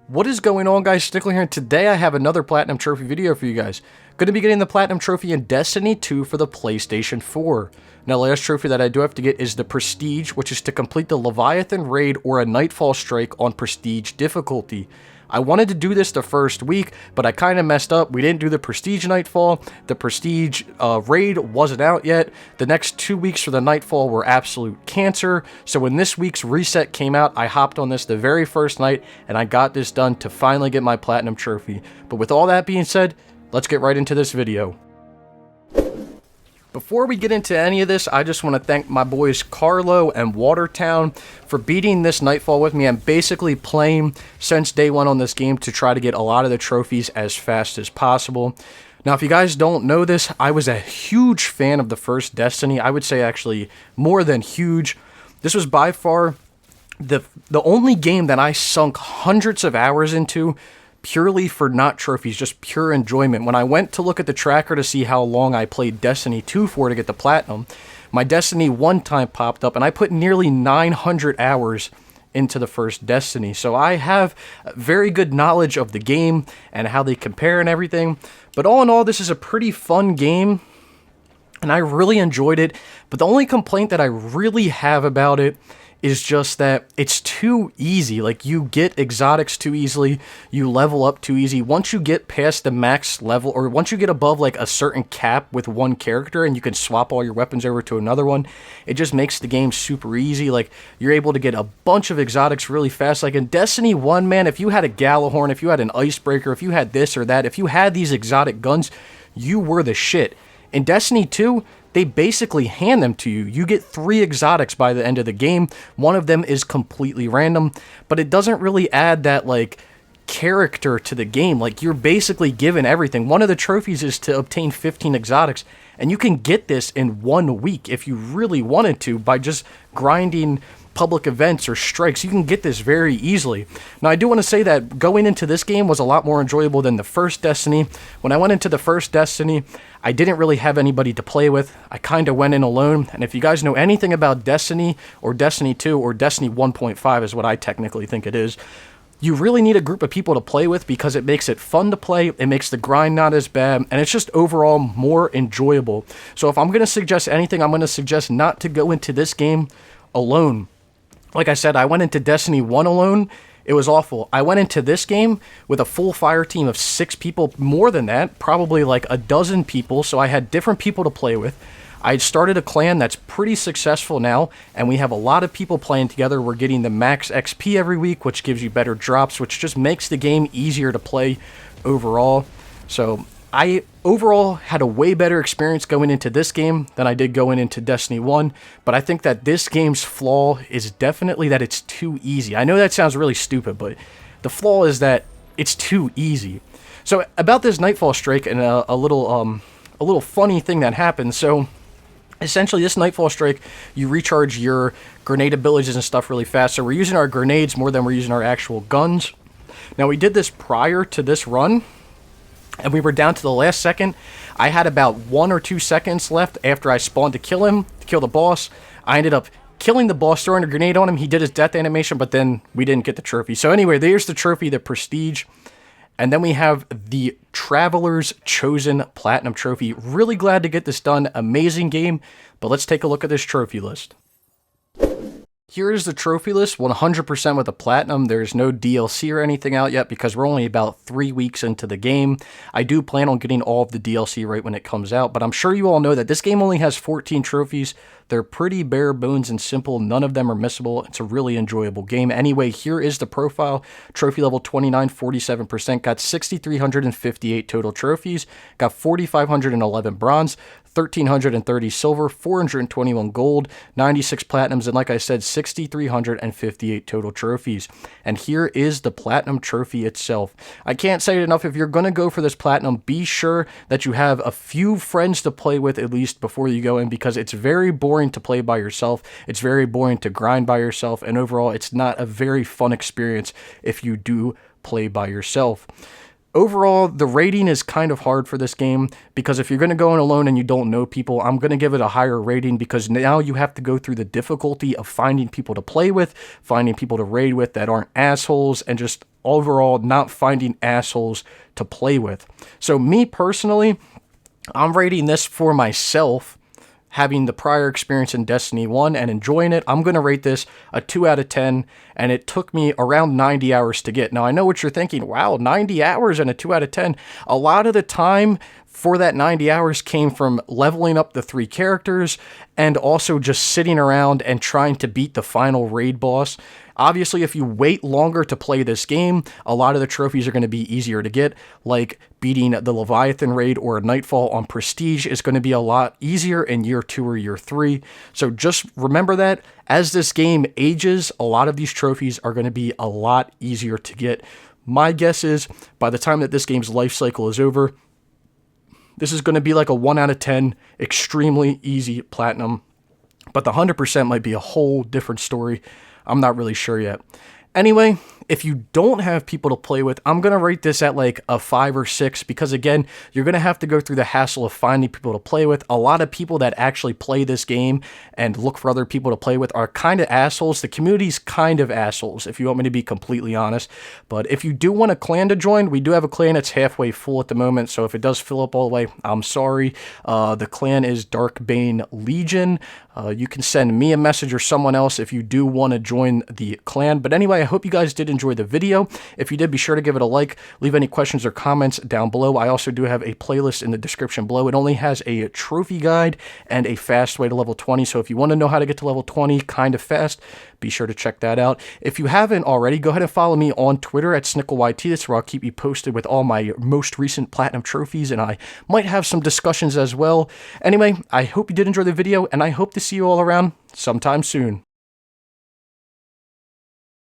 What is going on, guys? Snickel here, and today I have another Platinum Trophy video for you guys. Going to be getting the Platinum Trophy in Destiny 2 for the PlayStation 4. Now, the last trophy that I do have to get is the Prestige, which is to complete the Leviathan raid or a Nightfall strike on Prestige difficulty. I wanted to do this the first week, but I kind of messed up. We didn't do the Prestige Nightfall. The Prestige raid wasn't out yet. The next 2 weeks for the Nightfall were absolute cancer. So when this week's reset came out, I hopped on this the very first night, and I got this done to finally get my Platinum Trophy. But with all that being said, let's get right into this video. Before we get into any of this, I just want to thank my boys Carlo and Watertown for beating this Nightfall with me and basically playing since day one on this game to try to get a lot of the trophies as fast as possible. Now, if you guys don't know this, I was a huge fan of the first Destiny. I would say actually more than huge. This was by far the only game that I sunk hundreds of hours into purely for not trophies, just pure enjoyment. When I went to look at the tracker to see how long I played Destiny 2 for to get the Platinum, my Destiny 1 time popped up, and I put nearly 900 hours into the first Destiny. So I have very good knowledge of the game and how they compare and everything. But all in all, this is a pretty fun game, and I really enjoyed it. But the only complaint that I really have about it is just that it's too easy. Like, you get exotics too easily, you level up too easy. Once you get past the max level, or once you get above like a certain cap with one character and you can swap all your weapons over to another one, it just makes the game super easy. Like, you're able to get a bunch of exotics really fast. Like in Destiny 1, man, if you had a Galahorn, if you had an Icebreaker, if you had this or that, if you had these exotic guns, you were the shit. In Destiny 2, they basically hand them to you. You get 3 exotics by the end of the game. One of them is completely random, but it doesn't really add that, like, character to the game. Like, you're basically given everything. One of the trophies is to obtain 15 exotics, and you can get this in 1 week if you really wanted to by just grinding public events or strikes. You can get this very easily. Now, I do want to say that going into this game was a lot more enjoyable than the first Destiny. When I went into the first Destiny, I didn't really have anybody to play with. I kind of went in alone, and if you guys know anything about Destiny or Destiny 2 or Destiny 1.5 is what I technically think it is, you really need a group of people to play with because it makes it fun to play, it makes the grind not as bad, and it's just overall more enjoyable. So if I'm going to suggest anything, I'm going to suggest not to go into this game alone. Like I said, I went into Destiny 1 alone. It was awful. I went into this game with a full fire team of 6 people, more than that, probably like a dozen people, so I had different people to play with. I started a clan that's pretty successful now, and we have a lot of people playing together. We're getting the max XP every week, which gives you better drops, which just makes the game easier to play overall. So I overall had a way better experience going into this game than I did going into Destiny 1, but I think that this game's flaw is definitely that it's too easy. I know that sounds really stupid, but the flaw is that it's too easy. So about this Nightfall strike and a little funny thing that happened. So essentially, this Nightfall strike, you recharge your grenade abilities and stuff really fast. So we're using our grenades more than we're using our actual guns. Now, we did this prior to this run, and we were down to the last second. I had about 1 or 2 seconds left after I spawned to kill him, to kill the boss. I ended up killing the boss, throwing a grenade on him. He did his death animation, but then we didn't get the trophy. So anyway, there's the trophy, the Prestige. And then we have the Traveler's Chosen Platinum Trophy. Really glad to get this done. Amazing game. But let's take a look at this trophy list. Here is the trophy list, 100% with a Platinum. There's no DLC or anything out yet because we're only about 3 weeks into the game. I do plan on getting all of the DLC right when it comes out, but I'm sure you all know that this game only has 14 trophies. They're pretty bare bones and simple. None of them are missable. It's a really enjoyable game. Anyway, here is the profile. Trophy level 29, 47%. Got 6,358 total trophies. Got 4,511 bronze. 1,330 silver, 421 gold, 96 platinums, and like I said, 6,358 total trophies. And here is the platinum trophy itself. I can't say it enough. If you're going to go for this platinum, be sure that you have a few friends to play with at least before you go in, because it's very boring to play by yourself. It's very boring to grind by yourself, and overall, it's not a very fun experience if you do play by yourself. Overall, the rating is kind of hard for this game because if you're going to go in alone and you don't know people, I'm going to give it a higher rating because now you have to go through the difficulty of finding people to play with, finding people to raid with that aren't assholes, and just overall not finding assholes to play with. So me personally, I'm rating this for myself, having the prior experience in Destiny 1 and enjoying it. I'm going to rate this a 2 out of 10, and it took me around 90 hours to get. Now, I know what you're thinking. Wow, 90 hours and a 2 out of 10. A lot of the time for that 90 hours came from leveling up the 3 characters and also just sitting around and trying to beat the final raid boss. Obviously, if you wait longer to play this game, a lot of the trophies are going to be easier to get, like beating the Leviathan raid or Nightfall on Prestige is going to be a lot easier in year 2 or year 3. So just remember that as this game ages, a lot of these trophies are going to be a lot easier to get. My guess is by the time that this game's life cycle is over, this is going to be like a 1 out of 10, extremely easy platinum. But the 100% might be a whole different story. I'm not really sure yet. Anyway, if you don't have people to play with, I'm going to rate this at like a 5 or 6 because, again, you're going to have to go through the hassle of finding people to play with. A lot of people that actually play this game and look for other people to play with are kind of assholes. The community's kind of assholes, if you want me to be completely honest. But if you do want a clan to join, we do have a clan that's halfway full at the moment, so if it does fill up all the way, I'm sorry. The clan is Darkbane Legion. You can send me a message or someone else if you do want to join the clan. But anyway, I hope you guys did enjoy the video. If you did, be sure to give it a like. Leave any questions or comments down below. I also do have a playlist in the description below. It only has a trophy guide and a fast way to level 20. So if you want to know how to get to level 20 kind of fast, be sure to check that out. If you haven't already, go ahead and follow me on Twitter at SnickelYT. That's where I'll keep you posted with all my most recent platinum trophies, and I might have some discussions as well. Anyway, I hope you did enjoy the video, and I hope to see you all around sometime soon.